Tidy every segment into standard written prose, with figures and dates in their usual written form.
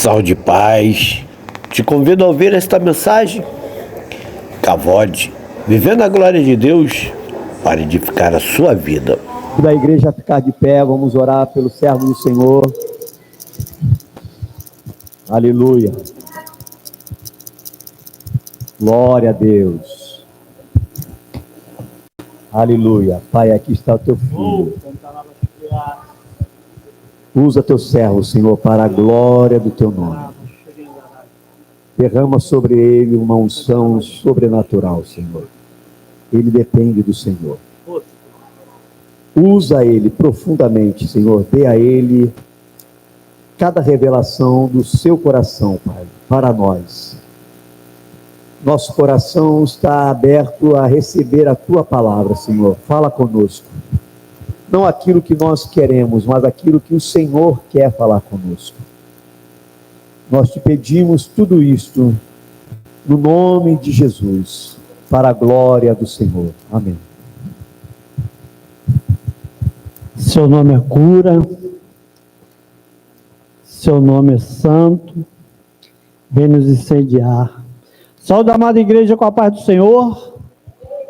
Saúde e paz. Te convido a ouvir esta mensagem. Kavod, vivendo a glória de Deus para edificar a sua vida. Da igreja ficar de pé, vamos orar pelo servo do Senhor. Aleluia. Glória a Deus. Aleluia. Pai, aqui está o teu filho. Usa teu servo, Senhor, para a glória do teu nome. Derrama sobre ele uma unção sobrenatural, Senhor. Ele depende do Senhor. Usa ele profundamente, Senhor. Dê a ele cada revelação do seu coração, Pai, para nós. Nosso coração está aberto a receber a tua palavra, Senhor. Fala conosco. Não aquilo que nós queremos, mas aquilo que o Senhor quer falar conosco. Nós te pedimos tudo isto no nome de Jesus, para a glória do Senhor. Amém. Seu nome é cura, seu nome é santo, vem nos incendiar. Saúde, amada igreja, com a paz do Senhor.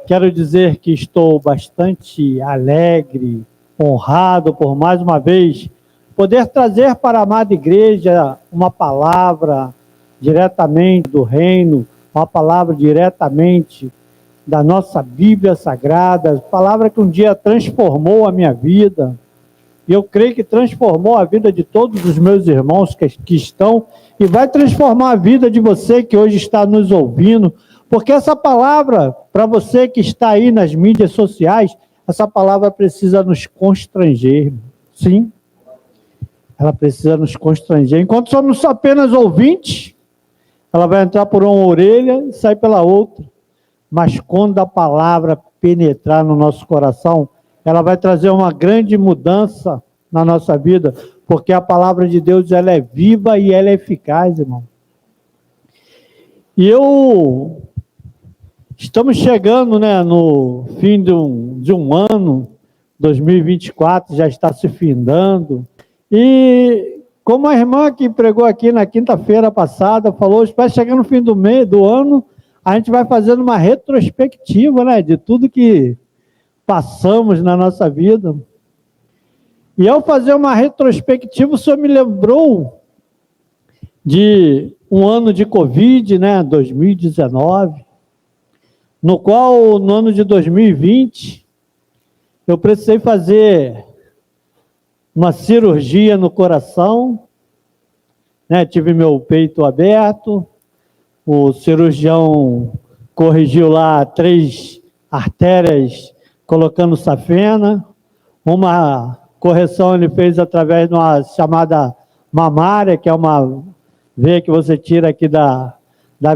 Quero dizer que estou bastante alegre, honrado por mais uma vez poder trazer para a amada igreja uma palavra diretamente do reino, uma palavra diretamente da nossa Bíblia Sagrada, palavra que um dia transformou a minha vida, e eu creio que transformou a vida de todos os meus irmãos que estão, e vai transformar a vida de você que hoje está nos ouvindo, porque essa palavra, para você que está aí nas mídias sociais, essa palavra precisa nos constranger, sim, ela precisa nos constranger. Enquanto somos apenas ouvintes, ela vai entrar por uma orelha e sair pela outra. Mas quando a palavra penetrar no nosso coração, ela vai trazer uma grande mudança na nossa vida, porque a palavra de Deus, ela é viva e ela é eficaz, irmão. E estamos chegando, né, no fim de um ano, 2024, já está se findando. E como a irmã que pregou aqui na quinta-feira passada falou, vai chegando no fim do ano, a gente vai fazendo uma retrospectiva, né, de tudo que passamos na nossa vida. E ao fazer uma retrospectiva, o Senhor me lembrou de um ano de Covid, né, 2019, no qual, no ano de 2020, eu precisei fazer uma cirurgia no coração, né? Tive meu peito aberto, o cirurgião corrigiu lá 3 artérias, colocando safena, uma correção ele fez através de uma chamada mamária, que é uma veia que você tira aqui da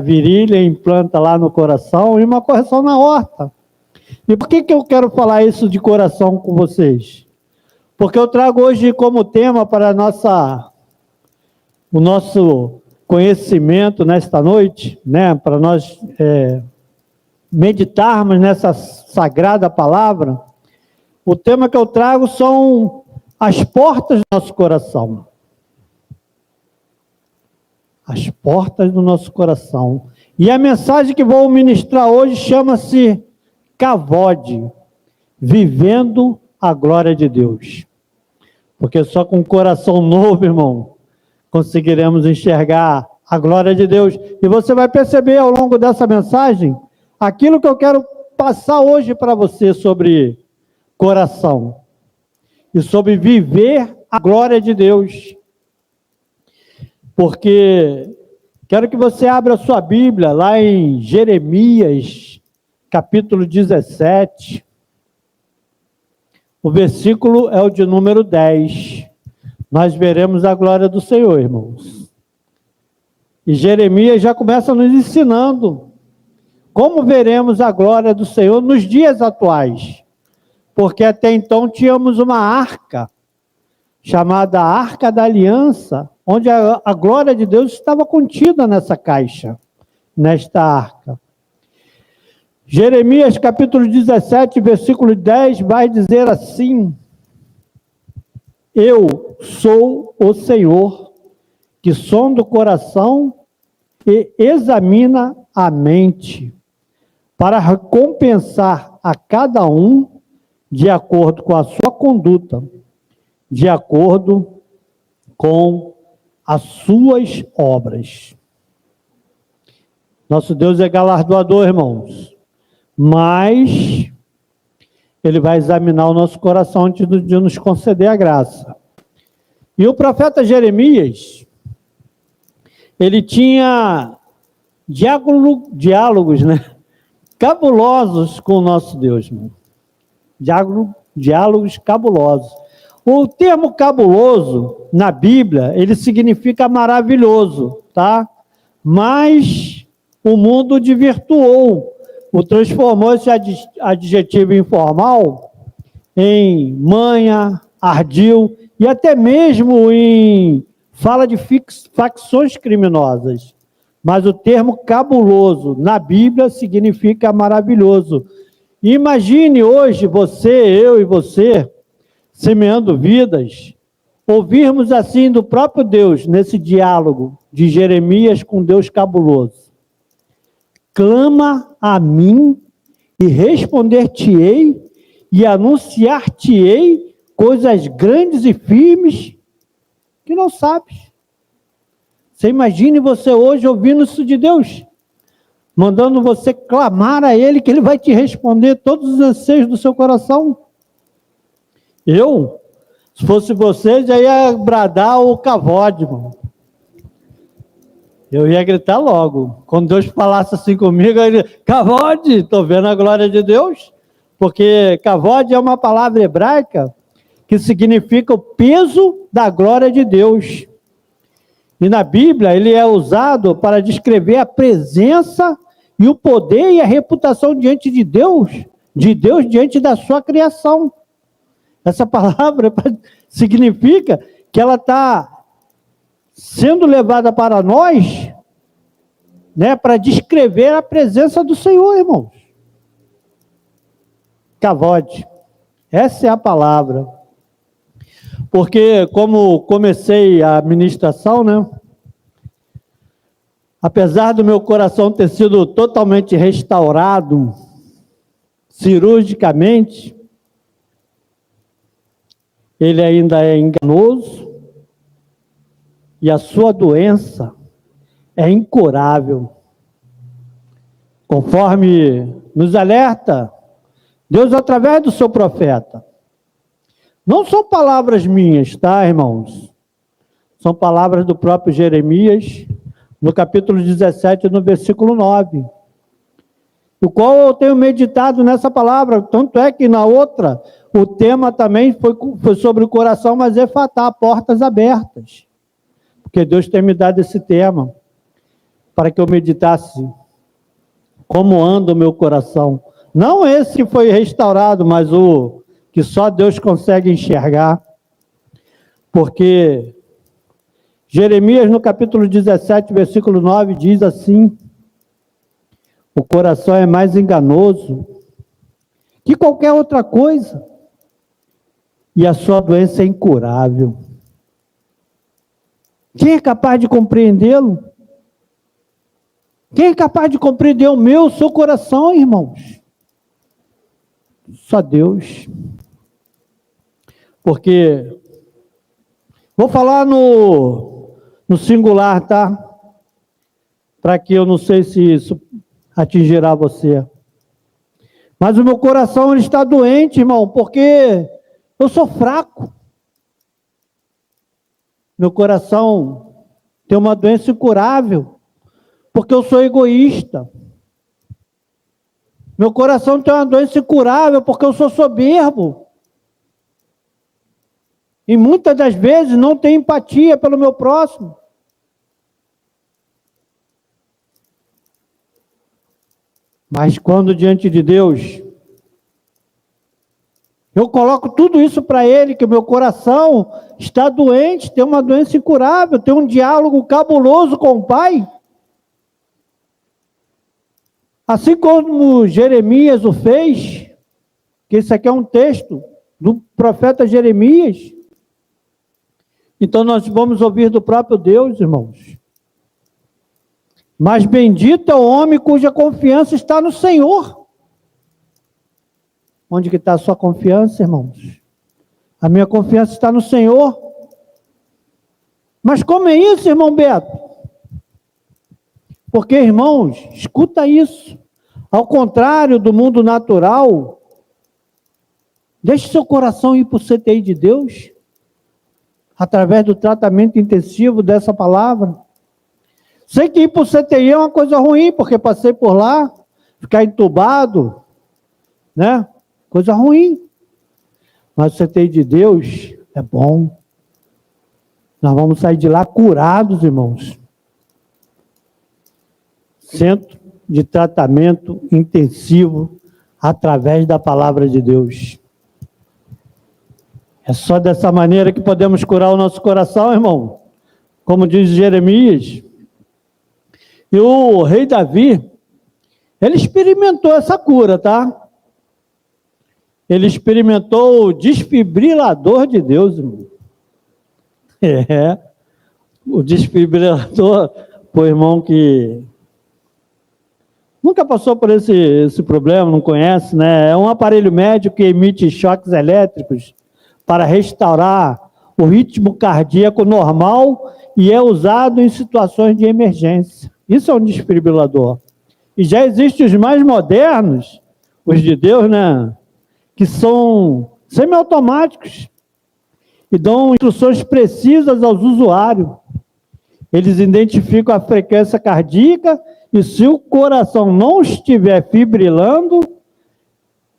virilha e implanta lá no coração, e uma correção na aorta. E por que eu quero falar isso de coração com vocês? Porque eu trago hoje como tema para o nosso conhecimento nesta noite, né, para nós meditarmos nessa sagrada palavra. O tema que eu trago são as portas do nosso coração. As portas do nosso coração. E a mensagem que vou ministrar hoje chama-se Kavod, vivendo a glória de Deus. Porque só com o coração novo, irmão, conseguiremos enxergar a glória de Deus. E você vai perceber ao longo dessa mensagem aquilo que eu quero passar hoje para você sobre coração e sobre viver a glória de Deus. Porque quero que você abra a sua Bíblia lá em Jeremias, capítulo 17. O versículo é o de número 10. Nós veremos a glória do Senhor, irmãos. E Jeremias já começa nos ensinando como veremos a glória do Senhor nos dias atuais. Porque até então tínhamos uma arca, chamada Arca da Aliança, onde a glória de Deus estava contida nessa caixa, nesta arca. Jeremias capítulo 17, versículo 10, vai dizer assim: Eu sou o Senhor, que sonda o coração e examina a mente, para recompensar a cada um de acordo com a sua conduta, de acordo com as suas obras. Nosso Deus é galardoador, irmãos, mas Ele vai examinar o nosso coração antes de nos conceder a graça. E o profeta Jeremias, ele tinha diálogos, cabulosos com o nosso Deus, irmão. Diálogos cabulosos. O termo cabuloso, na Bíblia, ele significa maravilhoso, tá? Mas o mundo desvirtuou, transformou esse adjetivo informal em manha, ardil, e até mesmo fala de facções criminosas. Mas o termo cabuloso, na Bíblia, significa maravilhoso. Imagine hoje eu e você, semeando vidas, ouvirmos assim do próprio Deus, nesse diálogo de Jeremias com Deus cabuloso. Clama a mim e responder-te-ei e anunciar-te-ei coisas grandes e firmes que não sabes. Você imagine você hoje ouvindo isso de Deus, mandando você clamar a Ele, que Ele vai te responder todos os anseios do seu coração. Se fosse você, já ia bradar o cavode, irmão. Eu ia gritar logo. Quando Deus falasse assim comigo, eu ia dizer, cavode, estou vendo a glória de Deus. Porque cavode é uma palavra hebraica que significa o peso da glória de Deus. E na Bíblia ele é usado para descrever a presença e o poder e a reputação diante de Deus diante da sua criação. Essa palavra significa que ela está sendo levada para nós, para descrever a presença do Senhor, irmãos. Cavode. Essa é a palavra. Porque, como comecei a ministração, apesar do meu coração ter sido totalmente restaurado, cirurgicamente, ele ainda é enganoso e a sua doença é incurável. Conforme nos alerta Deus através do seu profeta. Não são palavras minhas, tá, irmãos? São palavras do próprio Jeremias, no capítulo 17, no versículo 9. O qual eu tenho meditado nessa palavra, tanto é que na outra, o tema também foi sobre o coração, mas efatá, portas abertas. Porque Deus tem me dado esse tema, para que eu meditasse como anda o meu coração. Não esse que foi restaurado, mas o que só Deus consegue enxergar. Porque Jeremias, no capítulo 17, versículo 9, diz assim: o coração é mais enganoso que qualquer outra coisa, e a sua doença é incurável. Quem é capaz de compreendê-lo? Quem é capaz de compreender o seu coração, irmãos? Só Deus. Porque, vou falar no singular, tá? Para que eu não sei se isso atingirá você. Mas o meu coração ele está doente, irmão, porque eu sou fraco. Meu coração tem uma doença incurável, porque eu sou egoísta. Meu coração tem uma doença incurável, porque eu sou soberbo. E muitas das vezes não tenho empatia pelo meu próximo. Mas quando diante de Deus, eu coloco tudo isso para Ele, que o meu coração está doente, tem uma doença incurável, tem um diálogo cabuloso com o Pai. Assim como Jeremias o fez, que isso aqui é um texto do profeta Jeremias, Então nós vamos ouvir do próprio Deus, irmãos. Mas bendito é o homem cuja confiança está no Senhor. Onde que está a sua confiança, irmãos? A minha confiança está no Senhor. Mas como é isso, irmão Beto? Porque, irmãos, escuta isso. Ao contrário do mundo natural, deixe seu coração ir para o CTI de Deus, através do tratamento intensivo dessa palavra. Sei que ir para o CTI é uma coisa ruim, porque passei por lá, ficar entubado, né? Coisa ruim. Mas o CTI de Deus é bom. Nós vamos sair de lá curados, irmãos. Centro de tratamento intensivo através da palavra de Deus. É só dessa maneira que podemos curar o nosso coração, irmão. Como diz Jeremias. E o rei Davi, ele experimentou essa cura, tá? Ele experimentou o desfibrilador de Deus, irmão. O desfibrilador, pô, irmão, que nunca passou por esse problema, não conhece, né? É um aparelho médico que emite choques elétricos para restaurar o ritmo cardíaco normal e é usado em situações de emergência. Isso é um desfibrilador. E já existem os mais modernos, os de Deus, né? Que são semiautomáticos e dão instruções precisas aos usuários. Eles identificam a frequência cardíaca e se o coração não estiver fibrilando,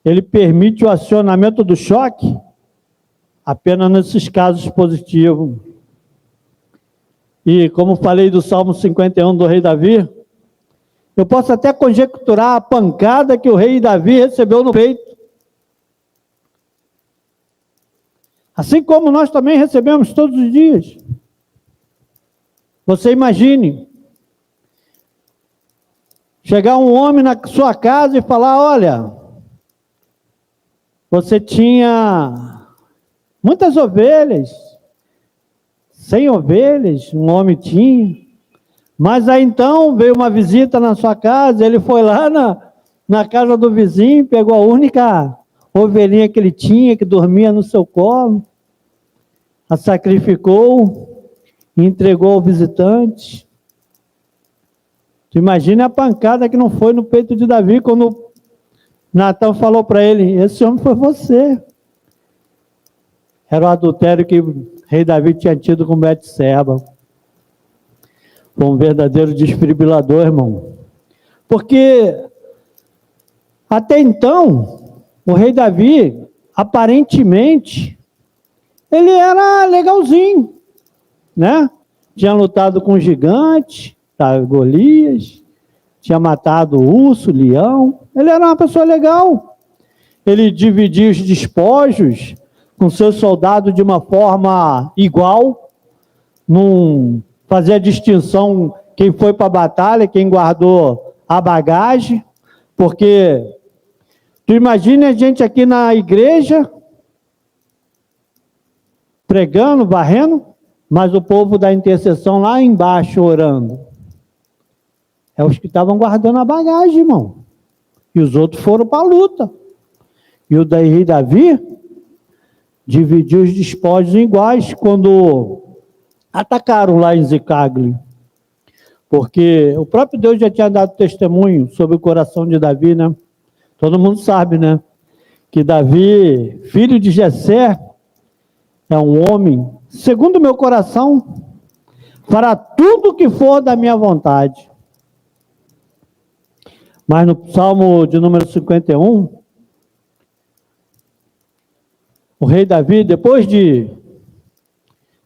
ele permite o acionamento do choque apenas nesses casos positivos. E como falei do Salmo 51 do rei Davi, eu posso até conjecturar a pancada que o rei Davi recebeu no peito. Assim como nós também recebemos todos os dias. Você imagine, chegar um homem na sua casa e falar, olha, você tinha muitas ovelhas, 100 ovelhas, um homem tinha, mas aí então veio uma visita na sua casa, ele foi lá na casa do vizinho, pegou a única ovelhinha que ele tinha, que dormia no seu colo, a sacrificou e entregou ao visitante. Tu imagina a pancada que não foi no peito de Davi, quando Natan falou para ele, esse homem foi você. Era o adultério que o rei Davi tinha tido com Betseba. Foi um verdadeiro desfibrilador, irmão. Porque até então, o rei Davi, aparentemente, ele era legalzinho, né? Tinha lutado com gigante, tá, Golias, tinha matado urso, leão. Ele era uma pessoa legal. Ele dividia os despojos com seus soldados de uma forma igual, não fazia distinção quem foi para a batalha, quem guardou a bagagem, porque tu imagina a gente aqui na igreja, pregando, varrendo, mas o povo da intercessão lá embaixo orando. É os que estavam guardando a bagagem, irmão. E os outros foram para a luta. E o rei Davi dividiu os despojos iguais quando atacaram lá em Ziclague. Porque o próprio Deus já tinha dado testemunho sobre o coração de Davi, né? Todo mundo sabe, né? Que Davi, filho de Jessé, é um homem, segundo o meu coração, fará tudo o que for da minha vontade. Mas no Salmo de número 51, o rei Davi, depois de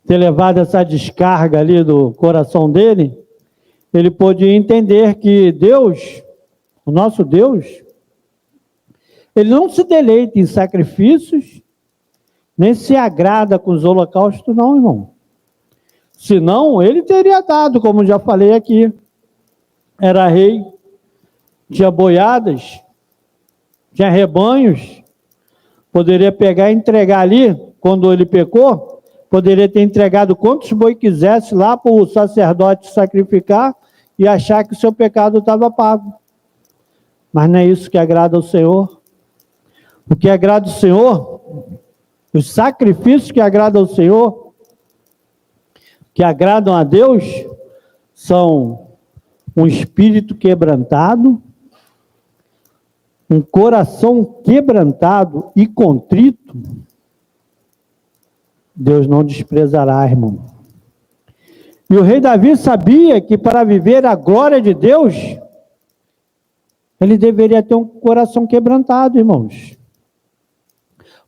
ter levado essa descarga ali do coração dele, ele pôde entender que Deus, o nosso Deus, ele não se deleita em sacrifícios, nem se agrada com os holocaustos, não, irmão. Senão, ele teria dado, como já falei aqui. Era rei, tinha boiadas, tinha rebanhos, poderia pegar e entregar ali, quando ele pecou, poderia ter entregado quantos boi quisesse lá para o sacerdote sacrificar e achar que o seu pecado estava pago. Mas não é isso que agrada ao Senhor. O que agrada ao Senhor, os sacrifícios que agradam ao Senhor, que agradam a Deus, são um espírito quebrantado, um coração quebrantado e contrito. Deus não desprezará, irmão. E o rei Davi sabia que para viver a glória de Deus, ele deveria ter um coração quebrantado, irmãos.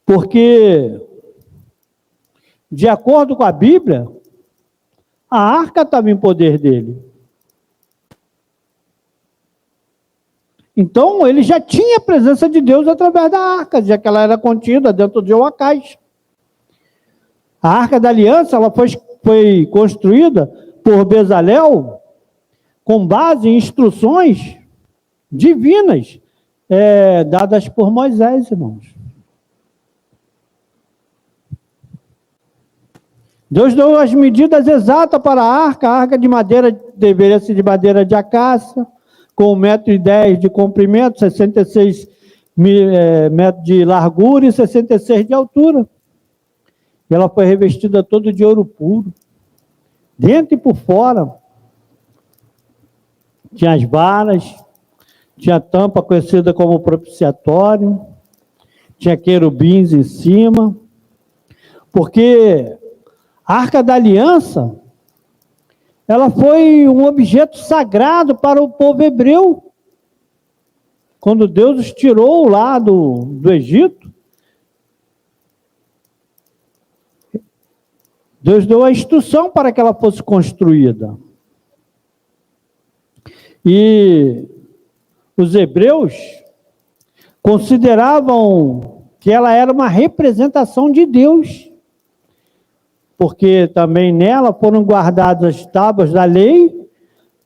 Porque, de acordo com a Bíblia, a arca estava em poder dele. Então, ele já tinha a presença de Deus através da arca, já que ela era contida dentro de uma caixa. A Arca da Aliança, ela foi construída por Bezalel com base em instruções divinas dadas por Moisés, irmãos. Deus deu as medidas exatas para a arca de madeira deveria ser de madeira de acácia, com 1,10 m de comprimento, 66 metros de largura e 66 de altura. E ela foi revestida toda de ouro puro, dentro e por fora. Tinha as varas, tinha a tampa conhecida como propiciatório, tinha querubins em cima, porque a Arca da Aliança, ela foi um objeto sagrado para o povo hebreu. Quando Deus os tirou lá do Egito, Deus deu a instrução para que ela fosse construída. E os hebreus consideravam que ela era uma representação de Deus, porque também nela foram guardadas as tábuas da lei,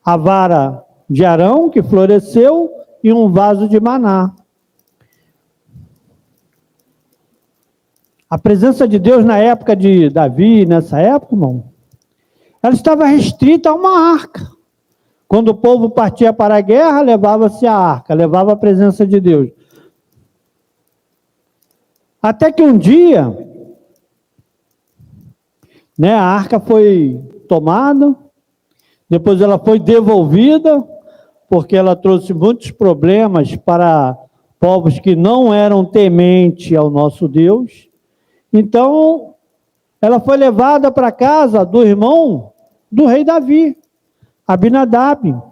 a vara de Arão, que floresceu, e um vaso de maná. A presença de Deus na época de Davi, nessa época, irmão, ela estava restrita a uma arca. Quando o povo partia para a guerra, levava-se a arca, levava a presença de Deus. Até que um dia, a arca foi tomada, depois ela foi devolvida, porque ela trouxe muitos problemas para povos que não eram tementes ao nosso Deus. Então, ela foi levada para a casa do irmão do rei Davi, Abinadab.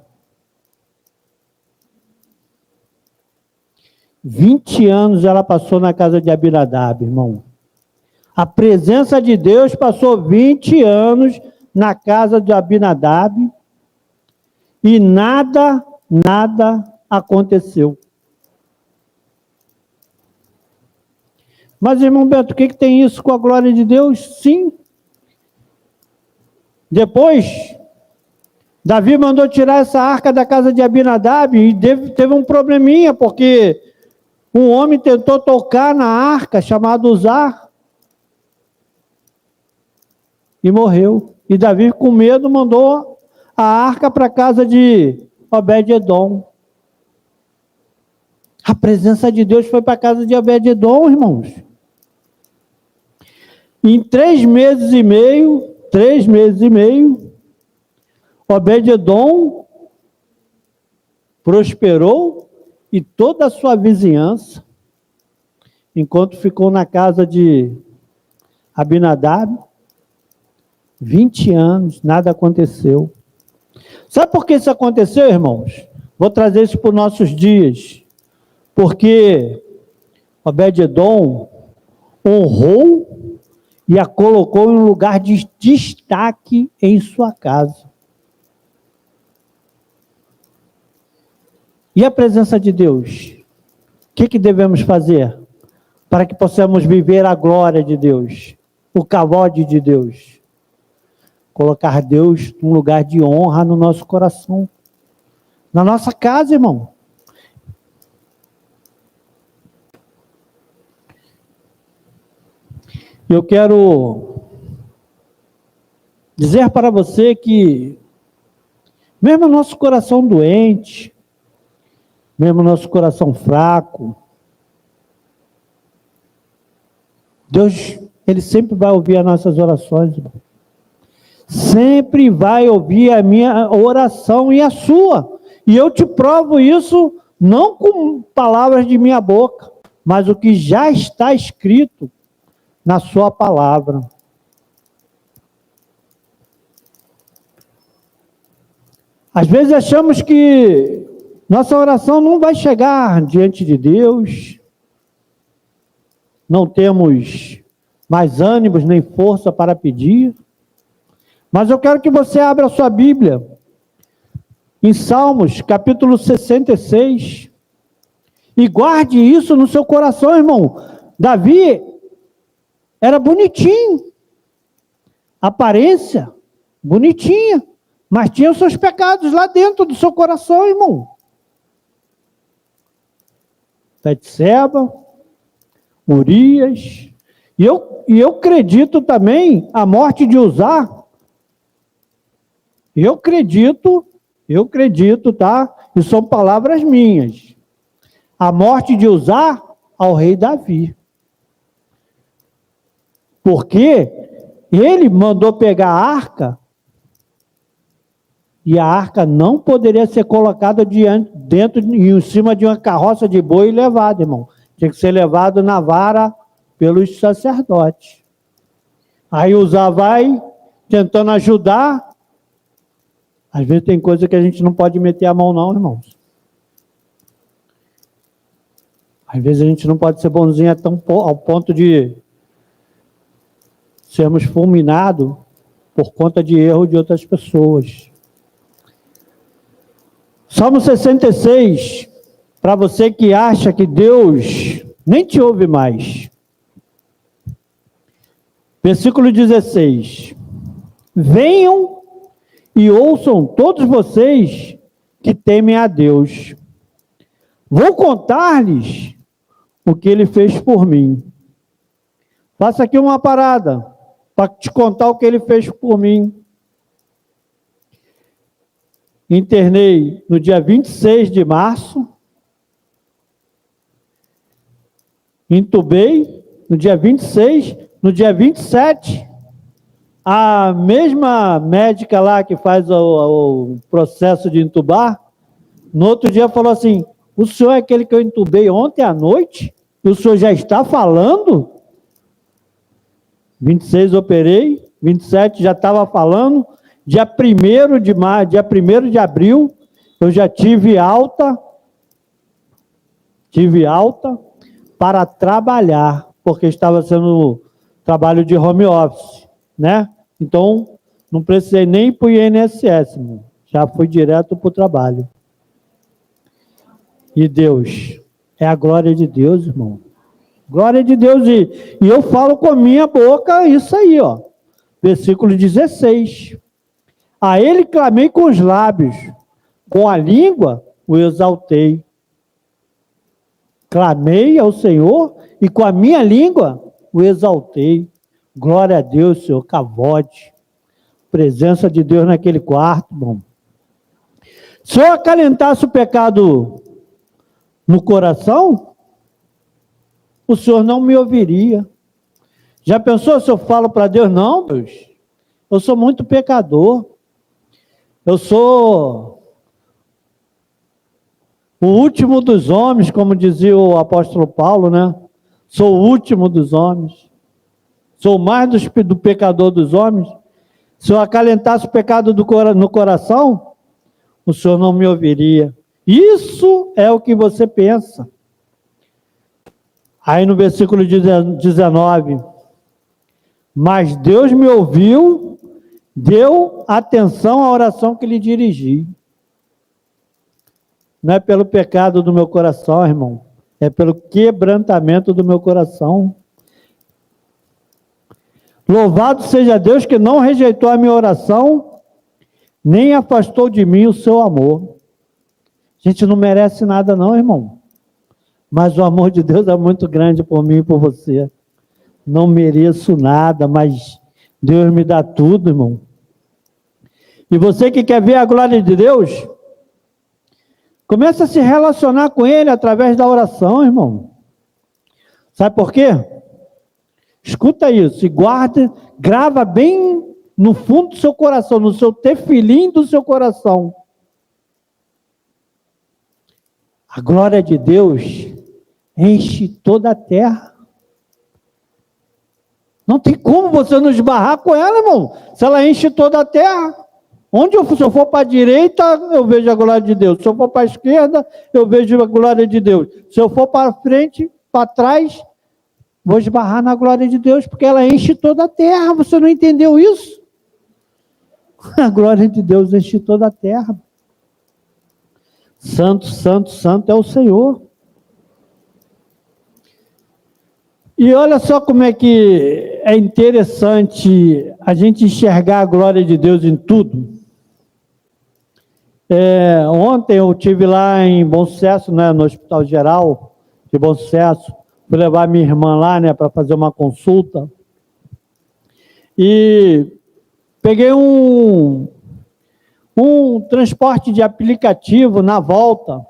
20 anos ela passou na casa de Abinadab, irmão. A presença de Deus passou 20 anos na casa de Abinadab e nada aconteceu. Mas, irmão Beto, o que tem isso com a glória de Deus? Sim. Depois, Davi mandou tirar essa arca da casa de Abinadab e teve um probleminha, porque um homem tentou tocar na arca, chamado Uzá, e morreu. E Davi, com medo, mandou a arca para a casa de Obed-edom. A presença de Deus foi para a casa de Obed-edom, irmãos. Em 3 meses e meio, Obed-edom prosperou e toda a sua vizinhança, enquanto ficou na casa de Abinadab, 20 anos, nada aconteceu. Sabe por que isso aconteceu, irmãos? Vou trazer isso para os nossos dias. Porque Obed-edom honrou e a colocou em um lugar de destaque em sua casa. E a presença de Deus? O que devemos fazer para que possamos viver a glória de Deus, o kavod de Deus? Colocar Deus num lugar de honra no nosso coração, na nossa casa, irmão. Eu quero dizer para você que, mesmo nosso coração doente, mesmo nosso coração fraco, Deus, Ele sempre vai ouvir as nossas orações, irmão. Sempre vai ouvir a minha oração e a sua. E eu te provo isso não com palavras de minha boca, mas o que já está escrito na sua palavra. Às vezes achamos que nossa oração não vai chegar diante de Deus, não temos mais ânimos nem força para pedir, mas eu quero que você abra a sua Bíblia em Salmos, capítulo 66, e guarde isso no seu coração, irmão. Davi era bonitinho, aparência bonitinha, mas tinha os seus pecados lá dentro do seu coração, irmão. Betseba, Urias, e eu acredito também a morte de Uzá. Eu acredito, tá? E são palavras minhas. A morte de Uzá ao rei Davi. Porque ele mandou pegar a arca, e a arca não poderia ser colocada em cima de uma carroça de boi e levada, irmão. Tinha que ser levado na vara pelos sacerdotes. Aí Uzá vai tentando ajudar. Às vezes tem coisa que a gente não pode meter a mão não, irmãos. Às vezes a gente não pode ser bonzinho ao ponto de sermos fulminados por conta de erro de outras pessoas. Salmo 66, para você que acha que Deus nem te ouve mais. Versículo 16. Venham e ouçam todos vocês que temem a Deus. Vou contar-lhes o que Ele fez por mim. Faça aqui uma parada para te contar o que Ele fez por mim. Internei no dia 26 de março. Intubei no dia 26. No dia 27, a mesma médica lá que faz o processo de intubar, no outro dia falou assim: o senhor é aquele que eu intubei ontem à noite? E o senhor já está falando? 26 operei, 27 já estava falando, dia 1º de maio, dia 1º de abril, eu já tive alta para trabalhar, porque estava sendo trabalho de home office, né? Então, não precisei nem ir para o INSS, irmão. Já fui direto para o trabalho. E Deus, é a glória de Deus, irmão. Glória de Deus. E eu falo com a minha boca isso aí, ó. Versículo 16. A Ele clamei com os lábios, com a língua o exaltei. Clamei ao Senhor e com a minha língua o exaltei. Glória a Deus, Senhor, cavote. Presença de Deus naquele quarto, irmão. Se eu acalentasse o pecado no coração, o Senhor não me ouviria. Já pensou se eu falo para Deus? Não, Deus, eu sou muito pecador. Eu sou o último dos homens, como dizia o apóstolo Paulo, né? Sou o último dos homens. Sou mais do pecador dos homens. Se eu acalentasse o pecado no coração, o Senhor não me ouviria. Isso é o que você pensa. Aí no versículo 19, mas Deus me ouviu, deu atenção à oração que lhe dirigi. Não é pelo pecado do meu coração, irmão, é pelo quebrantamento do meu coração. Louvado seja Deus que não rejeitou a minha oração, nem afastou de mim o seu amor. A gente não merece nada não, irmão. Mas o amor de Deus é muito grande por mim e por você. Não mereço nada, mas Deus me dá tudo, irmão. E você que quer ver a glória de Deus, começa a se relacionar com Ele através da oração, irmão. Sabe por quê? Escuta isso e guarda, grava bem no fundo do seu coração, no seu tefilim do seu coração. A glória de Deus enche toda a terra. Não tem como você não esbarrar com ela, irmão. Se ela enche toda a terra. Se eu for para a direita, eu vejo a glória de Deus. Se eu for para a esquerda, eu vejo a glória de Deus. Se eu for para frente, para trás, vou esbarrar na glória de Deus, porque ela enche toda a terra. Você não entendeu isso? A glória de Deus enche toda a terra. Santo, santo, santo é o Senhor. E olha só como é que é interessante a gente enxergar a glória de Deus em tudo. Ontem eu estive lá em Bom Sucesso, né, no Hospital Geral de Bom Sucesso, fui levar minha irmã lá, né, para fazer uma consulta, e peguei um transporte de aplicativo na volta,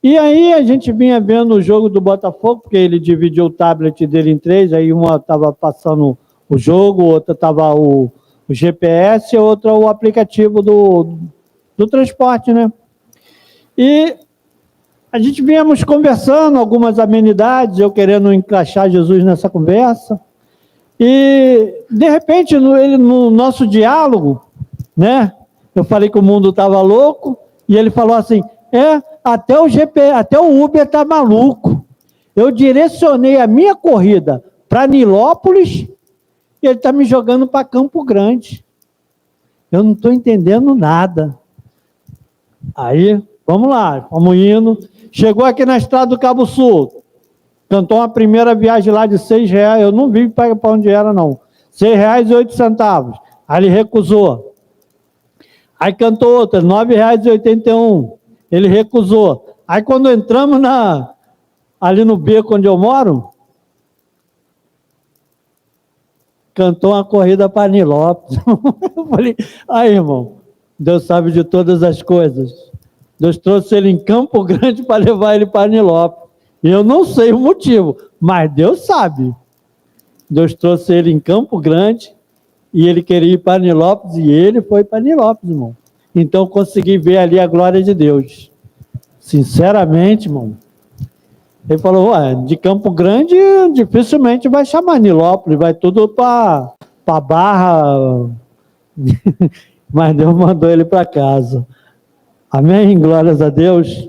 e aí a gente vinha vendo o jogo do Botafogo, porque ele dividiu o tablet dele em 3, aí uma estava passando o jogo, outra estava o GPS, e outra o aplicativo do transporte, né? E a gente viemos conversando, algumas amenidades, eu querendo encaixar Jesus nessa conversa, e de repente, no nosso diálogo, né? Eu falei que o mundo estava louco, e ele falou assim, até o Uber está maluco. Eu direcionei a minha corrida para Nilópolis, e ele está me jogando para Campo Grande. Eu não estou entendendo nada. Aí, vamos lá, vamos indo. Chegou aqui na estrada do Cabo Sul, cantou uma primeira viagem lá de R$6, eu não vi para onde era não, R$6,08, aí ele recusou. Aí cantou outra, R$9,81, ele recusou. Aí quando entramos ali no beco onde eu moro, cantou uma corrida para Nilópolis. Eu falei, aí irmão, Deus sabe de todas as coisas. Deus trouxe ele em Campo Grande para levar ele para Nilópolis. E eu não sei o motivo, mas Deus sabe. Deus trouxe ele em Campo Grande e ele queria ir para Nilópolis e ele foi para Nilópolis, irmão. Então eu consegui ver ali a glória de Deus. Sinceramente, irmão. Ele falou, de Campo Grande dificilmente vai chamar Nilópolis, vai tudo para Barra. Mas Deus mandou ele para casa. Amém? Glórias a Deus.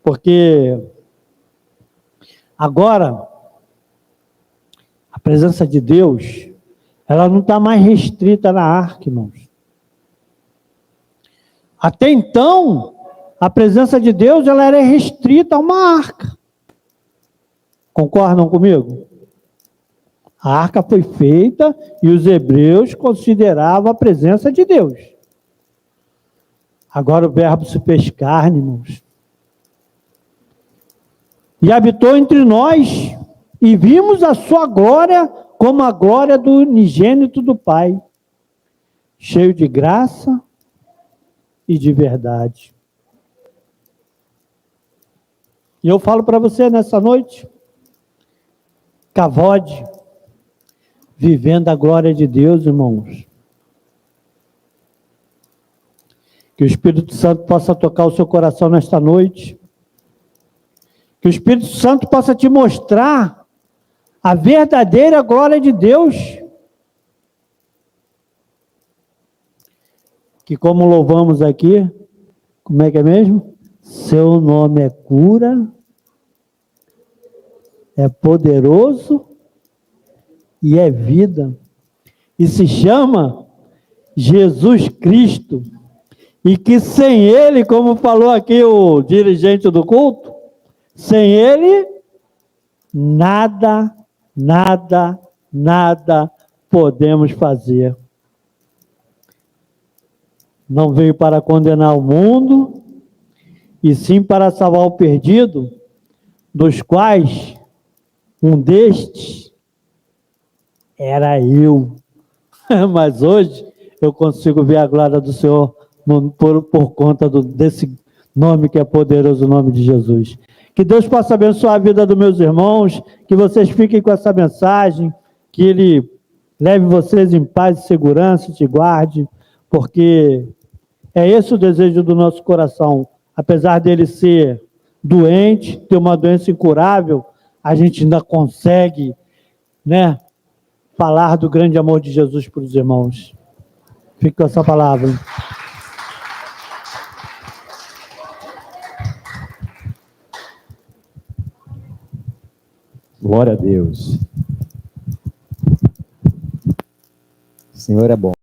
Porque agora, a presença de Deus, ela não está mais restrita na arca, irmãos. Até então, a presença de Deus, ela era restrita a uma arca. Concordam comigo? A arca foi feita e os hebreus consideravam a presença de Deus. Agora o verbo se fez carne, irmãos. E habitou entre nós, e vimos a sua glória como a glória do unigênito do Pai, cheio de graça e de verdade. E eu falo para você nessa noite, Kavod, vivendo a glória de Deus, irmãos. Que o Espírito Santo possa tocar o seu coração nesta noite. Que o Espírito Santo possa te mostrar a verdadeira glória de Deus. Que como louvamos aqui, como é que é mesmo? Seu nome é cura, é poderoso e é vida. E se chama Jesus Cristo. E que sem Ele, como falou aqui o dirigente do culto, sem Ele, nada podemos fazer. Não veio para condenar o mundo, e sim para salvar o perdido, dos quais um destes era eu. Mas hoje eu consigo ver a glória do Senhor por conta desse nome que é poderoso, o nome de Jesus. Que Deus possa abençoar a vida dos meus irmãos, que vocês fiquem com essa mensagem, que Ele leve vocês em paz e segurança, te guarde, porque é esse o desejo do nosso coração. Apesar dele ser doente, ter uma doença incurável, a gente ainda consegue, né, falar do grande amor de Jesus para os irmãos. Fique com essa palavra. Glória a Deus. O Senhor é bom.